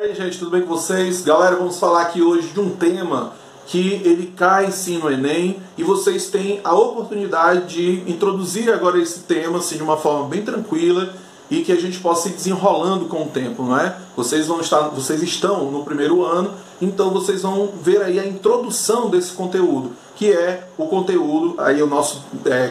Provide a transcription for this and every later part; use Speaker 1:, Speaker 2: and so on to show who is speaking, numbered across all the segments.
Speaker 1: E aí, gente, tudo bem com vocês? Galera, vamos falar aqui hoje de um tema que ele cai sim no Enem e vocês têm a oportunidade de introduzir agora esse tema assim, de uma forma bem tranquila e que a gente possa ir desenrolando com o tempo, não é? Vocês estão no primeiro ano, então vocês vão ver aí a introdução desse conteúdo, que é o conteúdo, aí o nosso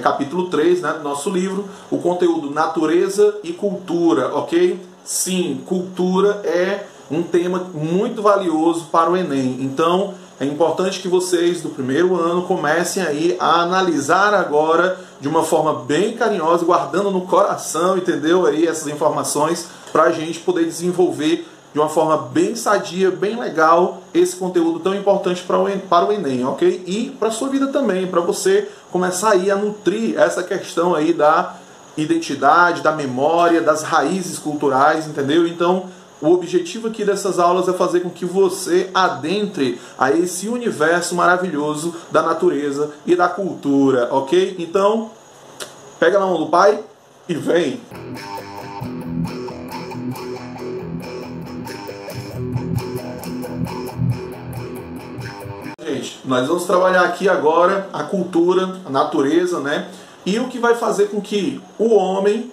Speaker 1: capítulo 3, né, do nosso livro, o conteúdo Natureza e Cultura, ok? Sim, cultura é um tema muito valioso para o Enem, então é importante que vocês do primeiro ano comecem aí a analisar agora de uma forma bem carinhosa, guardando no coração, entendeu? Aí essas informações para a gente poder desenvolver de uma forma bem sadia, bem legal, esse conteúdo tão importante para o Enem, ok? E para a sua vida também, para você começar aí a nutrir essa questão aí da identidade, da memória, das raízes culturais, entendeu? Então, o objetivo aqui dessas aulas é fazer com que você adentre a esse universo maravilhoso da natureza e da cultura, ok? Então, pega na mão do pai e vem! Gente, nós vamos trabalhar aqui agora a cultura, a natureza, né? E o que vai fazer com que o homem,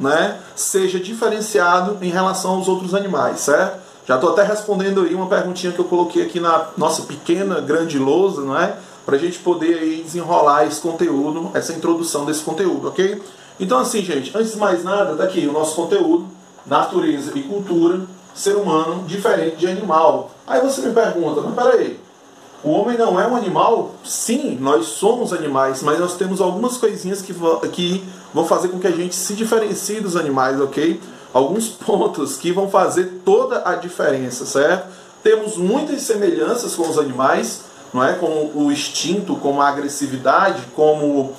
Speaker 1: né, seja diferenciado em relação aos outros animais, certo? Já estou até respondendo aí uma perguntinha que eu coloquei aqui na nossa pequena, grande lousa, não é? Para a gente poder aí desenrolar esse conteúdo, essa introdução desse conteúdo, ok? Então assim, gente, antes de mais nada, tá aqui o nosso conteúdo, natureza e cultura, ser humano diferente de animal. Aí você me pergunta, mas peraí, o homem não é um animal? Sim, nós somos animais, mas nós temos algumas coisinhas que vão fazer com que a gente se diferencie dos animais, ok? Alguns pontos que vão fazer toda a diferença, certo? Temos muitas semelhanças com os animais, não é? Como o instinto, como a agressividade, como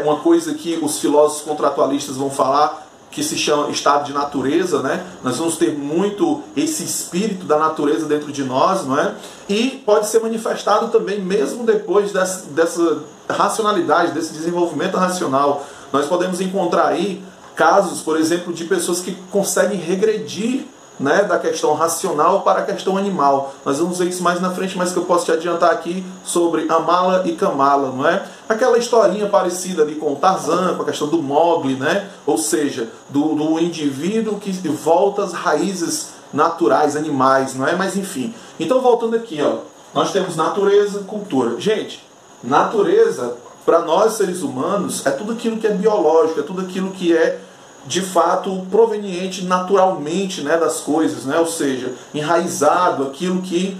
Speaker 1: uma coisa que os filósofos contratualistas vão falar, que se chama estado de natureza, né? Nós vamos ter muito esse espírito da natureza dentro de nós, não é? E pode ser manifestado também mesmo depois dessa racionalidade, desse desenvolvimento racional. Nós podemos encontrar aí casos, por exemplo, de pessoas que conseguem regredir, né, da questão racional para a questão animal. Nós vamos ver isso mais na frente, mas que eu posso te adiantar aqui sobre Amala e Kamala, não é? Aquela historinha parecida ali com o Tarzan, com a questão do Mowgli, né? Ou seja, do indivíduo que volta às raízes naturais, animais, não é? Mas enfim. Então voltando aqui, ó, nós temos natureza, cultura. Gente, natureza, para nós seres humanos, é tudo aquilo que é biológico, é tudo aquilo que é de fato proveniente naturalmente, né, das coisas, né? Ou seja, enraizado, aquilo que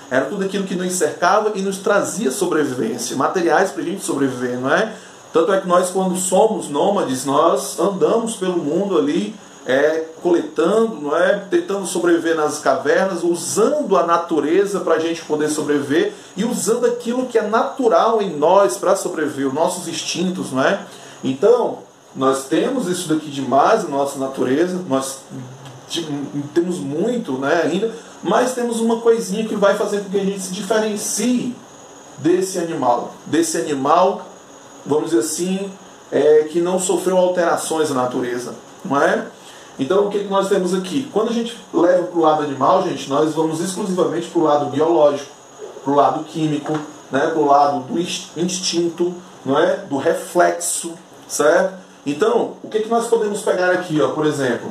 Speaker 1: era tudo aquilo que nos cercava e nos trazia sobrevivência, materiais para a gente sobreviver, não é? Tanto é que nós, quando somos nômades, nós andamos pelo mundo ali, coletando, não é? Tentando sobreviver nas cavernas, usando a natureza para a gente poder sobreviver e usando aquilo que é natural em nós para sobreviver, os nossos instintos, não é? Então, nós temos isso daqui demais na nossa natureza, nós temos muito, né, ainda, mas temos uma coisinha que vai fazer com que a gente se diferencie desse animal, vamos dizer assim, que não sofreu alterações na natureza, não é? Então o que nós temos aqui? Quando a gente leva para o lado animal, gente, nós vamos exclusivamente para o lado biológico, para o lado químico, né, para o lado do instinto, não é? Do reflexo, certo? Então, o que nós podemos pegar aqui, ó, por exemplo?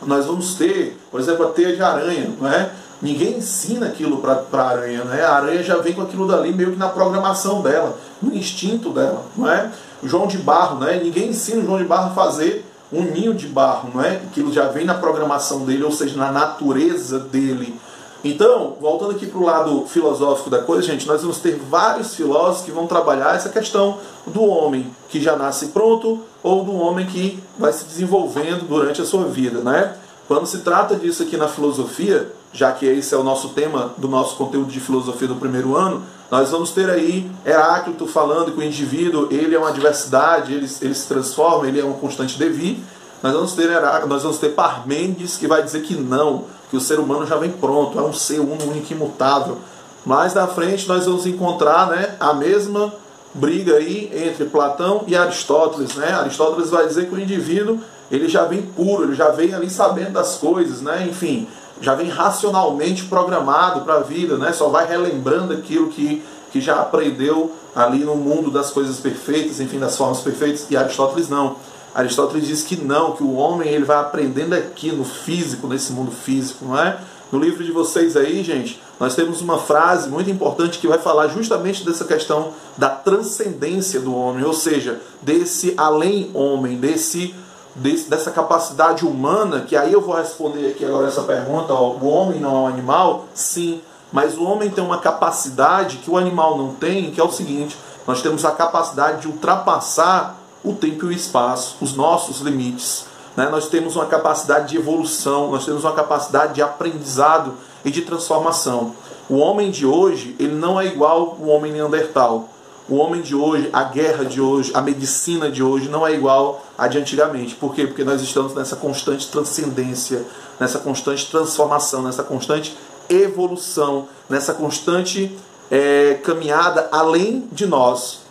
Speaker 1: Nós vamos ter, por exemplo, a teia de aranha, não é? Ninguém ensina aquilo para a aranha, né? A aranha já vem com aquilo dali meio que na programação dela, no instinto dela, não é? O João de Barro, né? Ninguém ensina o João de Barro a fazer um ninho de barro, não é? Aquilo já vem na programação dele, ou seja, na natureza dele. Então, voltando aqui para o lado filosófico da coisa, gente, nós vamos ter vários filósofos que vão trabalhar essa questão do homem que já nasce pronto ou do homem que vai se desenvolvendo durante a sua vida, né? Quando se trata disso aqui na filosofia, já que esse é o nosso tema do nosso conteúdo de filosofia do primeiro ano, nós vamos ter aí Heráclito falando que o indivíduo ele é uma diversidade, ele se transforma, ele é um constante devir. Nós vamos ter Parmênides que vai dizer que não, que o ser humano já vem pronto, é um ser único e imutável. Mais na frente nós vamos encontrar, né, a mesma briga aí entre Platão e Aristóteles, né? Aristóteles vai dizer que o indivíduo ele já vem puro, ele já vem ali sabendo das coisas, né? Enfim, já vem racionalmente programado para a vida, né? Só vai relembrando aquilo que já aprendeu ali no mundo das coisas perfeitas, enfim, das formas perfeitas. E Aristóteles não. Aristóteles diz que não, que o homem ele vai aprendendo aqui no físico, nesse mundo físico, não é? No livro de vocês aí, gente, nós temos uma frase muito importante que vai falar justamente dessa questão da transcendência do homem, ou seja, desse além-homem, dessa capacidade humana, que aí eu vou responder aqui agora essa pergunta, ó, o homem não é um animal? Sim, mas o homem tem uma capacidade que o animal não tem, que é o seguinte: nós temos a capacidade de ultrapassar o tempo e o espaço, os nossos limites. Né? Nós temos uma capacidade de evolução, nós temos uma capacidade de aprendizado e de transformação. O homem de hoje, ele não é igual ao homem neandertal. O homem de hoje, a guerra de hoje, a medicina de hoje não é igual à de antigamente. Por quê? Porque nós estamos nessa constante transcendência, nessa constante transformação, nessa constante evolução, nessa constante caminhada além de nós.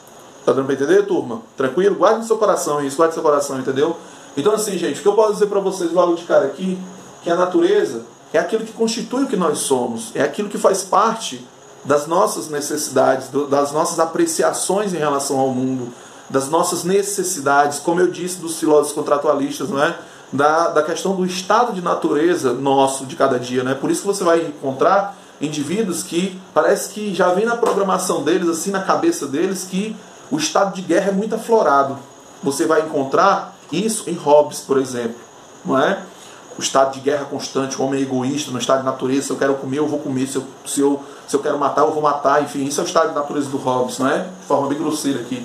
Speaker 1: Tá dando para entender, turma? Tranquilo? Guarde no seu coração isso, guarde no seu coração, entendeu? Então assim, gente, o que eu posso dizer para vocês logo de cara aqui, que a natureza é aquilo que constitui o que nós somos, é aquilo que faz parte das nossas necessidades, das nossas apreciações em relação ao mundo, das nossas necessidades, como eu disse dos filósofos contratualistas, não é? Da questão do estado de natureza nosso de cada dia, né? Por isso que você vai encontrar indivíduos que parece que já vem na programação deles, assim, na cabeça deles, que o estado de guerra é muito aflorado. Você vai encontrar isso em Hobbes, por exemplo, não é? O estado de guerra constante, o homem egoísta, no estado de natureza: se eu quero comer, eu vou comer, se eu quero matar, eu vou matar, enfim, isso é o estado de natureza do Hobbes, não é? De forma bem grosseira aqui.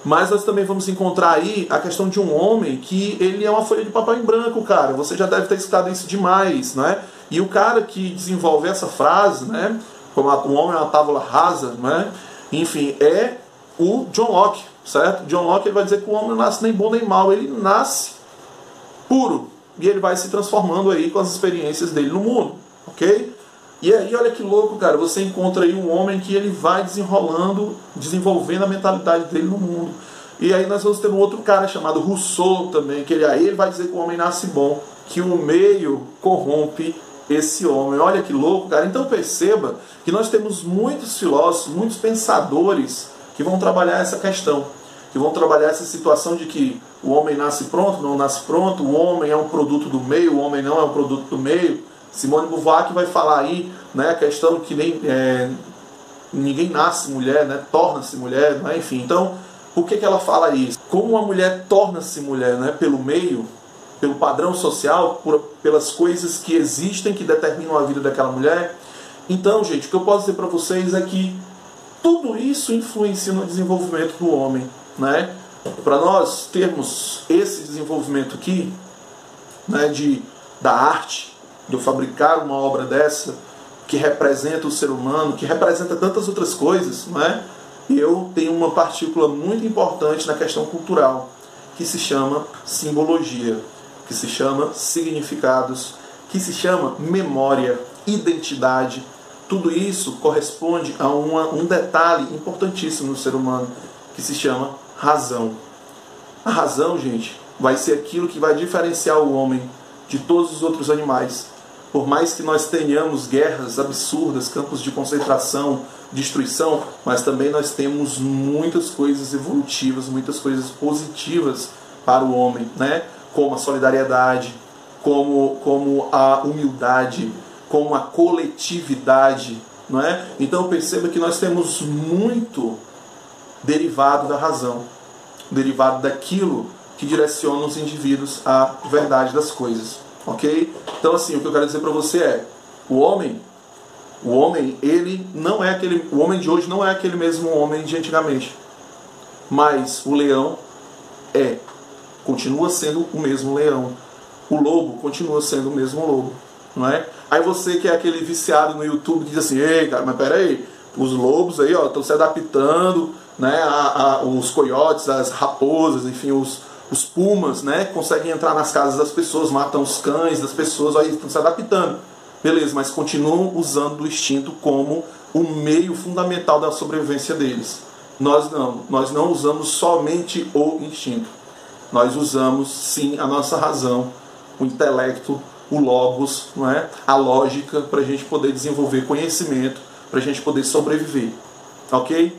Speaker 1: Mas nós também vamos encontrar aí a questão de um homem que ele é uma folha de papel em branco, cara. Você já deve ter escutado isso demais, né? E o cara que desenvolve essa frase, né, como um homem é uma tábula rasa, né? Enfim, é o John Locke, certo? John Locke ele vai dizer que o homem não nasce nem bom nem mal, ele nasce puro. E ele vai se transformando aí com as experiências dele no mundo, ok? E aí, olha que louco, cara, você encontra aí um homem que ele vai desenvolvendo a mentalidade dele no mundo. E aí nós vamos ter um outro cara chamado Rousseau também, que ele vai dizer que o homem nasce bom, que o meio corrompe esse homem. Olha que louco, cara. Então perceba que nós temos muitos filósofos, muitos pensadores que vão trabalhar essa questão, que vão trabalhar essa situação de que o homem nasce pronto, não nasce pronto, o homem é um produto do meio, o homem não é um produto do meio. Simone de Beauvoir que vai falar aí, né, a questão que ninguém nasce mulher, né, torna-se mulher, né, enfim. Então, por que ela fala isso? Como uma mulher torna-se mulher, né, pelo meio, pelo padrão social, pelas coisas que existem, que determinam a vida daquela mulher. Então, gente, o que eu posso dizer para vocês é que tudo isso influencia no desenvolvimento do homem, né? Para nós termos esse desenvolvimento aqui, né, da arte, de eu fabricar uma obra dessa, que representa o ser humano, que representa tantas outras coisas, não é? Eu tenho uma partícula muito importante na questão cultural, que se chama simbologia, que se chama significados, que se chama memória, identidade. Tudo isso corresponde a um detalhe importantíssimo no ser humano, que se chama razão. A razão, gente, vai ser aquilo que vai diferenciar o homem de todos os outros animais. Por mais que nós tenhamos guerras absurdas, campos de concentração, destruição, mas também nós temos muitas coisas evolutivas, muitas coisas positivas para o homem, né? Como a solidariedade, como a humildade, como a coletividade, não é? Então perceba que nós temos muito derivado da razão, derivado daquilo que direciona os indivíduos à verdade das coisas. Ok? Então assim, o que eu quero dizer para você é: o homem ele não é o homem de hoje não é aquele mesmo homem de antigamente. Mas o leão continua sendo o mesmo leão. O lobo continua sendo o mesmo lobo, não é? Aí você que é aquele viciado no YouTube que diz assim: ei, cara, mas peraí, os lobos aí, ó, estão se adaptando, né? Os coiotes, as raposas, enfim, os pumas, né, conseguem entrar nas casas das pessoas, matam os cães das pessoas, aí estão se adaptando. Beleza, mas continuam usando o instinto como o meio fundamental da sobrevivência deles. Nós não usamos somente o instinto. Nós usamos sim a nossa razão, o intelecto, o logos, não é? A lógica, para a gente poder desenvolver conhecimento, para a gente poder sobreviver. Ok?